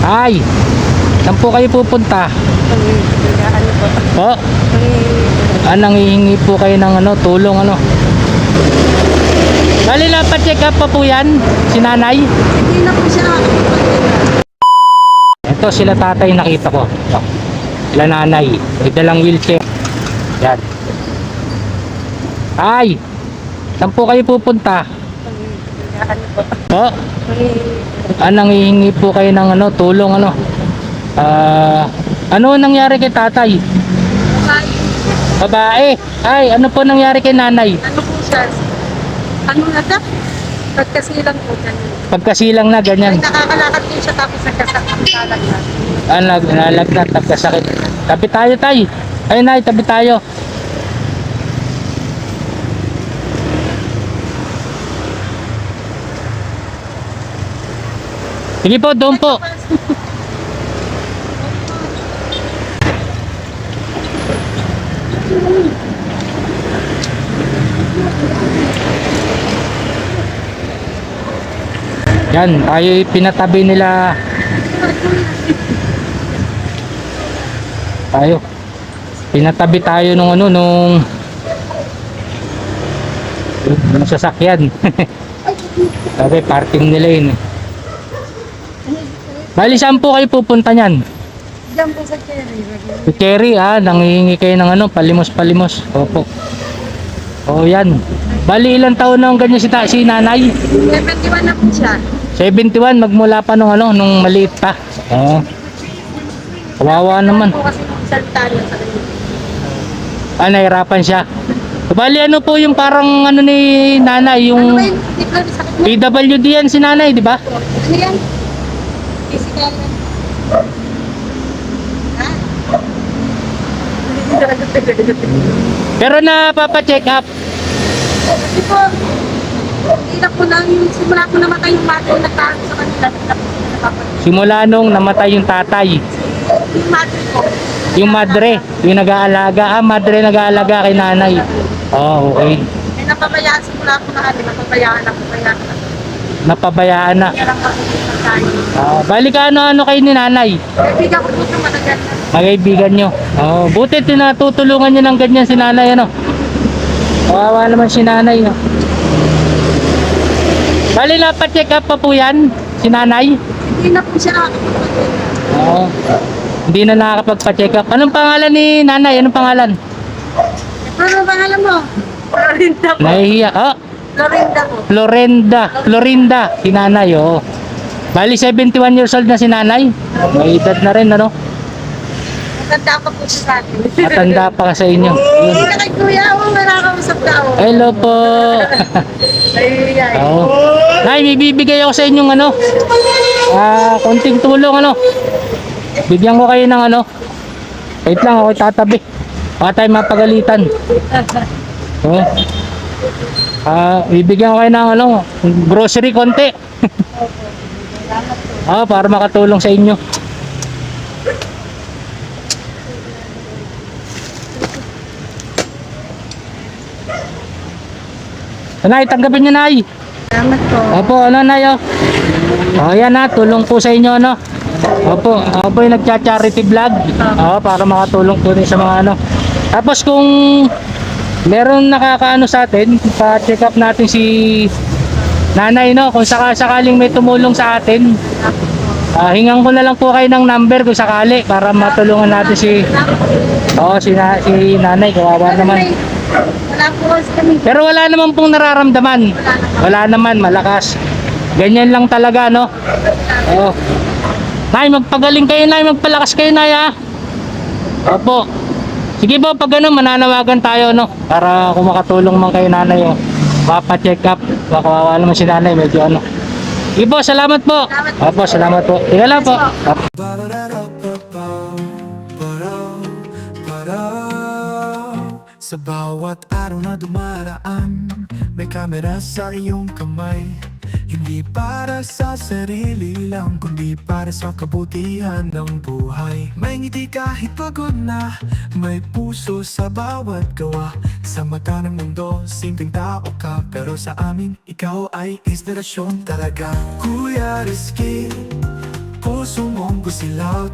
Ay, saan po kayo pupunta? Ano po? Po? Nangihingi po kayo ng tulong Bali na pa-check up pa po yan, si nanay. Hindi na po siya. Ito sila tatay nakita ko. Ito. Sila nanay, may dalang wheelchair. Yan. Ay, saan po kayo pupunta? Ano po? Po? Nangihingi po kayo ng tulong ano nangyari kay tatay? Babae. Ay, ano po nangyari kay nanay? Ano po siya? Ano na siya? Pagkasilang po ganyan. Pagkasilang na ganyan. Ay, nakakalakad po siya tapos nagkasakit na. Nalagnat, nagkasakit. Tabi tayo, tay. Ay, nay, tabi tayo. Sige po, doon po. Yan, tayo pinatabi nila. Pinatabi tayo nung nung sasakyan. Sabi, parking nila yun. Bali, saan po kayo pupunta niyan? Diyan po sa Cherry. Si Cherry, nangihingi kayo ng palimos-palimos. Opo. Oh, yan. Bali, ilang taon na ang ganyan si nanay? 71 na po siya. 71, magmula pa nung maliit pa. Oo. Kawawa naman. Po kasi nung salita niya sa kanya. Nahirapan siya. Bali, ano po yung parang ni nanay, Ano yung ba yung diploma sa kanya? PWD yan si nanay, di ba? Ano yan? Physical. Ha? Pero napapa-check up. Kasi po, hindi na po lang yung simula po namatay yung mother na tao sa kanila. Hindi na po sila napapagod. Simula nung namatay yung tatay. Yung mother po. Yung madre, yung nag-aalaga. Madre nag-aalaga kay nanay. Oh, okay. May napabayaan simula po na napabayaan na. Napabayaan na. Kaya lang makikita tayo. Bali ka ano kay ni nanay? Kaibigan ko po sa matagal na. Magkaibigan nyo. Buti tinatutulungan nyo ng ganyan si nanay Kawawa naman si nanay Bali na pa-check up pa po yan, si nanay. Hindi na po siya nakakapagpagod. Hindi na nakakapagpa-check up. Anong pangalan ni nanay? Anong pangalan? Ano bang alam mo? Florinda po. Nahihiya. Florinda po. Florinda, si nanay Bali 71 years old na si nanay. May edad na rin Matanda pa po siya sa atin. Matanda pa sa inyo. Hindi na kay kuya ako, nakakausap ka ako. Hello po. Ay. Nay, may bibigay ako sa inyong konting tulong Bigyan ko kayo ng wait lang, ako tatabi. Baka tayo mapagalitan. Bibigyan ko kayo ng grocery konti. Para makatulong sa inyo. Nay, tanggapin nyo, nay. Salamat po. Opo, nay yan tulong po sa inyo Opo, ako yung nagcha-charity vlog. Para makatulong po din sa mga Tapos kung meron nakakaano sa atin, pa-check up natin si nanay kung sakaling may tumulong sa atin. Hingan ko na lang po kayo ng number kung sakali para matulungan natin si nanay, kawawa naman. Wala po kami. Pero wala naman pong nararamdaman. Wala naman, malakas. Ganyan lang talaga, Nay, magpagaling kayo, nay. Magpalakas kayo, nay, Opo. Sige po, pag mananawagan tayo, para kung makatulong man kayo, nanay, mapa-check up. Kawawa naman si nanay, medyo Sige po, salamat po. Opo, salamat po. Tingnan lang po. Sa bawat araw na dumaraan, may kamera sa iyong kamay. Hindi para sa sarili lang, kundi para sa kabutihan ng buhay. May ngiti kahit pagod na, may puso sa bawat gawa. Sa mata ng mundo, simpleng tao ka, pero sa amin, ikaw ay inspirasyon talaga. Kuya Rizky, puso mong gusilak